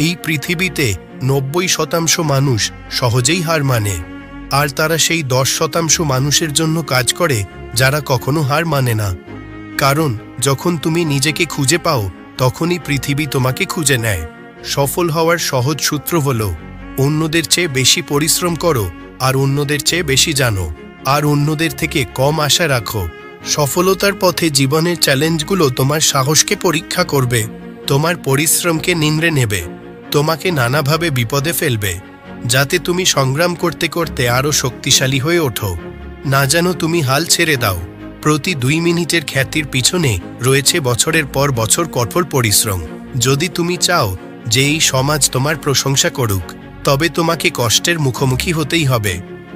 এই পৃথিবীতে 90% মানুষ সহজেই হার মানে, আর তারা সেই 10% মানুষের জন্য কাজ করে যারা কখনো হার মানে না। কারণ যখন তুমি নিজেকে খুঁজে পাও তখনই পৃথিবী তোমাকে খুঁজে নেয়। সফল হওয়ার সহজ সূত্র হলো অন্যদের চেয়ে বেশি পরিশ্রম করো, আর অন্যদের চেয়ে বেশি জানো, আর অন্যদের থেকে কম আশা রাখো। সফলতার পথে জীবনের চ্যালেঞ্জগুলো তোমার সাহসকে পরীক্ষা করবে, তোমার পরিশ্রমকে নিংড়ে নেবে, তোমাকে নানাভাবে বিপদে ফেলবে, যাতে তুমি সংগ্রাম করতে করতে আরও শক্তিশালী হয়ে ওঠো। না যেন তুমি হাল ছেড়ে দাও। প্রতি 2 মিনিটের খ্যাতির পিছনে রয়েছে বছরের পর বছর কঠোর পরিশ্রম। যদি তুমি চাও যে এই সমাজ তোমার প্রশংসা করুক, তবে তোমাকে কষ্টের মুখোমুখি হতেই হবে।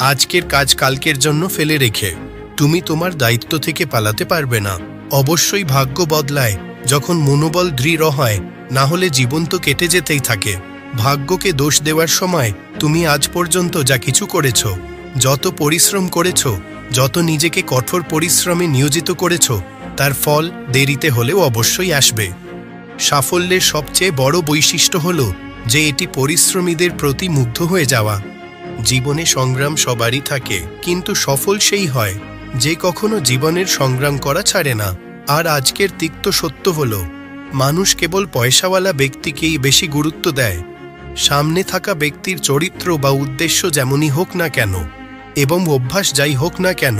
আজকের কাজ কালকের জন্য ফেলে রেখে তুমি তোমার দায়িত্ব থেকে পালাতে পারবে না। অবশ্যই ভাগ্য বদলায় যখন মনোবল দৃঢ় হয়, না হলে জীবন তো কেটে যেতেই থাকে। ভাগ্যকে দোষ দেওয়ার সময় তুমি আজ পর্যন্ত যা কিছু করেছ, যত পরিশ্রম করেছ, যত নিজেকে কঠোর পরিশ্রমে নিয়োজিত করেছ, তার ফল দেরিতে হলেও অবশ্যই আসবে। সাফল্যের সবচেয়ে বড় বৈশিষ্ট্য হল যে এটি পরিশ্রমীদের প্রতি মুগ্ধ হয়ে যাওয়া। জীবনে সংগ্রাম সবারই থাকে, কিন্তু সফল সেই হয় যে কখনো জীবনের সংগ্রাম করা ছাড়ে না। আর আজকের তিক্ত সত্য হল মানুষ কেবল পয়সাওয়ালা ব্যক্তিকেই বেশি গুরুত্ব দেয়। সামনে থাকা ব্যক্তির চরিত্র বা উদ্দেশ্য যেমনই হোক না কেন, এবং অভ্যাস যাই হোক না কেন,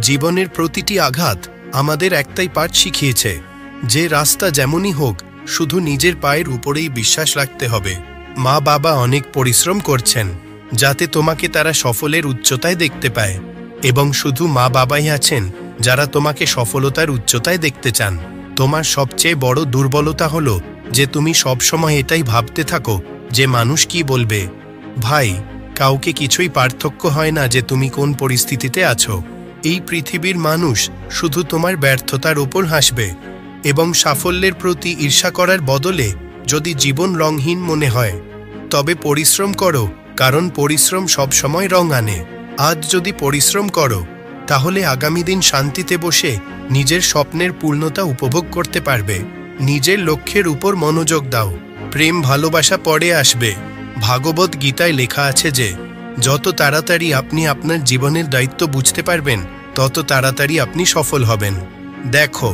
জীবনের প্রতিটি আঘাত আমাদের একটাই পাঠ শিখিয়েছে, যে রাস্তা যেমনই হোক শুধু নিজের পায়ের উপরেই বিশ্বাস রাখতে হবে। মা বাবা অনেক পরিশ্রম করছেন যাতে তোমাকে তারা সফলের উচ্চতায় দেখতে পায়, এবং শুধু মা বাবাই আছেন যারা তোমাকে সফলতার উচ্চতায় দেখতে চান। তোমার সবচেয়ে বড় দুর্বলতা হলো যে তুমি সবসময় এটাই ভাবতে থাকো যে মানুষ কি বলবে। ভাই, কাউকে কিছুই পার্থক্য হয় না যে তুমি কোন পরিস্থিতিতে আছো। এই পৃথিবীর মানুষ শুধু তোমার ব্যর্থতার ওপর হাসবে, এবং সাফল্যের প্রতি ঈর্ষা করার বদলে যদি জীবন রঙহীন মনে হয় তবে পরিশ্রম করো, কারণ পরিশ্রম সবসময় রং আনে। আজ যদি পরিশ্রম করো তাহলে আগামী দিন শান্তিতে বসে নিজের স্বপ্নের পূর্ণতা উপভোগ করতে পারবে। নিজের লক্ষ্যের উপর মনোযোগ দাও। প্রেম ভালোবাসা পরে আসবে। ভাগবত গীতায় লেখা আছে যে যত তাড়াতাড়ি আপনি আপনার জীবনের দায়িত্ব বুঝতে পারবেন, তত তাড়াতাড়ি আপনি সফল হবেন। দেখো,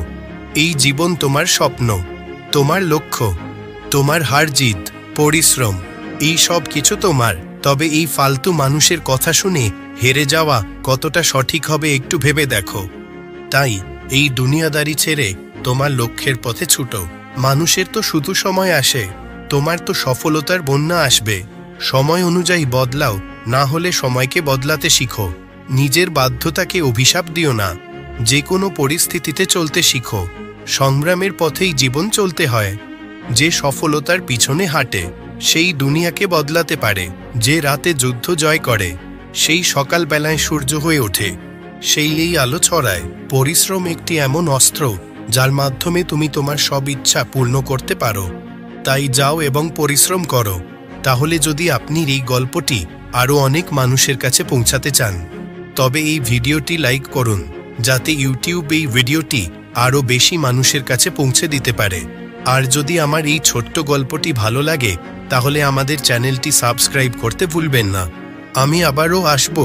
এই জীবন তোমার স্বপ্ন, তোমার লক্ষ্য, তোমার হার জিত, পরিশ্রম, এই সব কিছু তোমার। তবে এই ফালতু মানুষের কথা শুনে হেরে যাওয়া কতটা সঠিক হবে একটু ভেবে দেখো। তাই এই দুনিয়াদারি ছেড়ে তোমার লক্ষ্যের পথে ছুটো। মানুষের তো শুধু সময় আসে, তোমার তো সফলতার বন্যা আসবে। সময় অনুযায়ী বদলাও, না হলে সময়কে বদলাতে শিখো। নিজের বাধ্যতাকে অভিশাপ দিও না। যে কোনো পরিস্থিতিতে চলতে শিখো। সংগ্রামের পথেই জীবন চলতে হয়। যে সফলতার পিছনে হাঁটে সেই দুনিয়াকে বদলাতে পারে। যে রাতে যুদ্ধ জয় করে সেই সকালবেলায় সূর্য হয়ে ওঠে, সেই এই আলো ছড়ায়। পরিশ্রম একটি এমন অস্ত্র যার মাধ্যমে তুমি তোমার সব ইচ্ছা পূর্ণ করতে পারো। তাই যাও এবং পরিশ্রম করো। তাহলে যদি আপনি এই গল্পটি আরও অনেক মানুষের কাছে পৌঁছাতে চান, তবে এই ভিডিওটি লাইক করুন, যাতে ইউটিউব এই ভিডিওটি আরও বেশি মানুষের কাছে পৌঁছে দিতে পারে। আর যদি আমার এই ছোট্ট গল্পটি ভালো লাগে তাহলে আমাদের চ্যানেলটি সাবস্ক্রাইব করতে ভুলবেন না। আমি আবারও আসব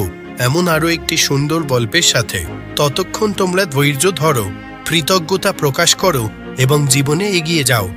এমন আরও একটি সুন্দর গল্পের সাথে। ততক্ষণ তোমরা ধৈর্য ধরো, কৃতজ্ঞতা প্রকাশ করো এবং জীবনে এগিয়ে যাও।